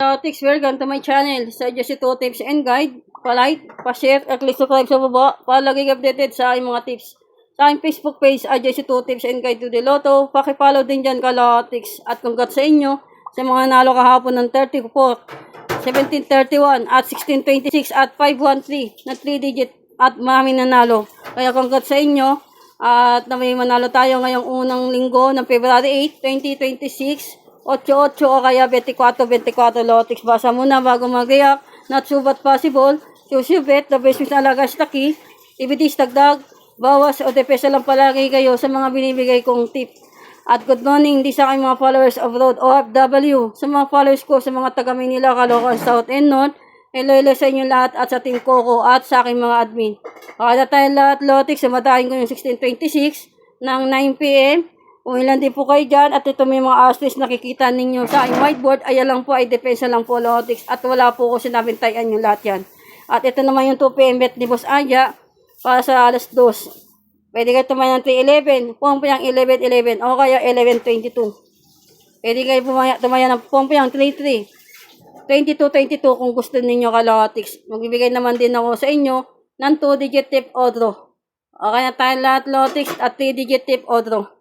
Lotics, welcome to my channel. Suggest ito tips and guide. Pa-like, pa-share, at click subscribe sa baba para lagi updated sa aking mga tips. Sa aking Facebook page, Suggest ito tips and guide to the Lotto. Pakipollow din dyan ka Lotics. At congrats sa inyo sa mga nalo kahapon ng 34, 1731 at 1626 at 513 na 3 digit at maraming nanalo. Kaya congrats sa inyo at na may manalo tayo ngayong unang linggo ng February 8, 2026. 8-8 o kaya 24-24 Lotics. Basa muna bago mag-react. Not so but possible. Susubit, the best na alaga staki. DVDs dagdag, bawas o depesa lang palagi kayo sa mga binibigay kong tip. At good morning di sa aking mga followers abroad OFW. Sa mga followers ko sa mga taga Manila, Caloocan, South and North. Hello sa inyo lahat at sa Team Coco at sa aking mga admin. Pakala tayo lahat Lotics. Sumatahin ko yung 1626 ng 9 PM. Kung ilan din po kayo dyan, at ito may mga asterisk nakikita ninyo sa aking whiteboard, ayan lang po ay depensa lang po Lotics, at wala po ko sinabing tayan yung lahat yan. At ito naman yung 2 PM bet ni Boss Aya para sa alas 2. Pwede kayo tumayan ng 311, pumpayang 1111 o kaya 1122. Pwede kayo tumayan ng pumpayang 33, 2222 kung gusto ninyo ka Lotics. Magbibigay naman din ako sa inyo ng 2 digit tip o draw. O kaya tayo lahat Lotics at 3 digit tip o draw.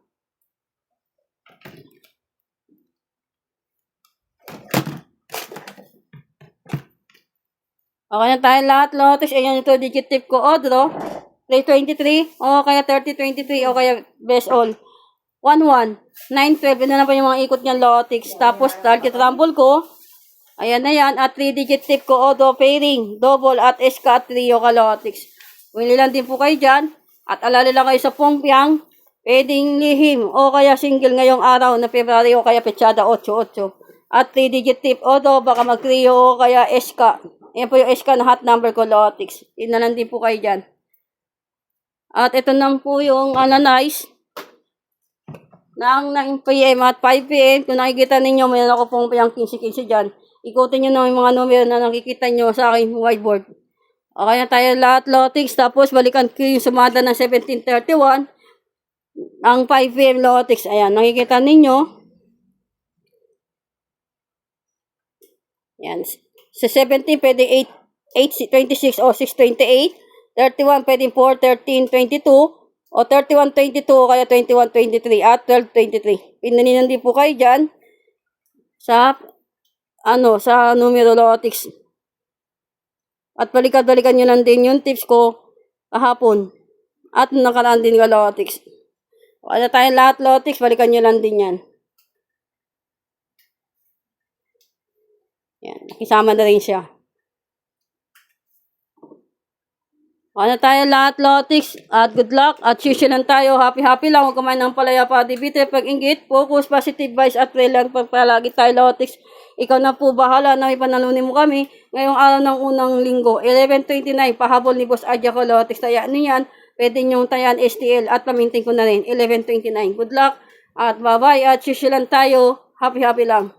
Okay na tayo lahat Lotics. Ayan ito digit tip ko o draw. Play 23 o kaya 30-23 o kaya best all. 1-1, 9-12. Ano na pa yung mga ikot niyan Lotics. Tapos target rumble ko. Ayan na yan. At 3 digit tip ko o draw pairing. Double at SK at trio ka Lotics. Wili lang din po kayo dyan. At alala lang kayo sa pongpyang. Pwedeng lihim o kaya single ngayong araw na February o kaya petsada 8-8. At 3 digit tip o draw. Baka mag trio o kaya SK. Yan po yung SK na hot number ko, Lotics. Yun na lang din po kayo dyan. At ito na po yung analyze ng 9 PM at 5 PM. Kung nakikita ninyo, mayroon ako pong payang 15-15 dyan. Ikutin nyo na yung mga numero na nakikita nyo sa aking whiteboard. Okay na tayo lahat, Lotics. Tapos, balikan ko yung sumada ng 1731. Ang 5 PM, Lotics. Ayan, nakikita ninyo. Yan. Sa 17, pwede 8-26 o 6-28. 31, pwede 4-13-22. O 31-22 o kaya 21-23 at 12-23. Pinaninan din po kayo dyan sa, sa numero Lotics. At balikan nyo lang din yung tips ko kahapon. At nakaraan din ka Lotics. Wala tayong lahat Lotics, balikan nyo lang din yan. Yan, nakisama na rin siya. Ano tayo lahat Lotics at good luck at sushi lang tayo. Happy lang. Huwag kumain ng palaya pa. Dibite, pag-inggit, focus, positive vibes at pray lang pagpalagi tayo Lotics. Ikaw na po bahala na may panalunin mo kami. Ngayong araw ng unang linggo, 11:29, pahabol ni Boss Adja ko Lotics. Tayaan niyan. Pwede nyong tayan STL at pamintin ko na rin. 11:29. Good luck at bye-bye at sushi lang tayo. Happy lang.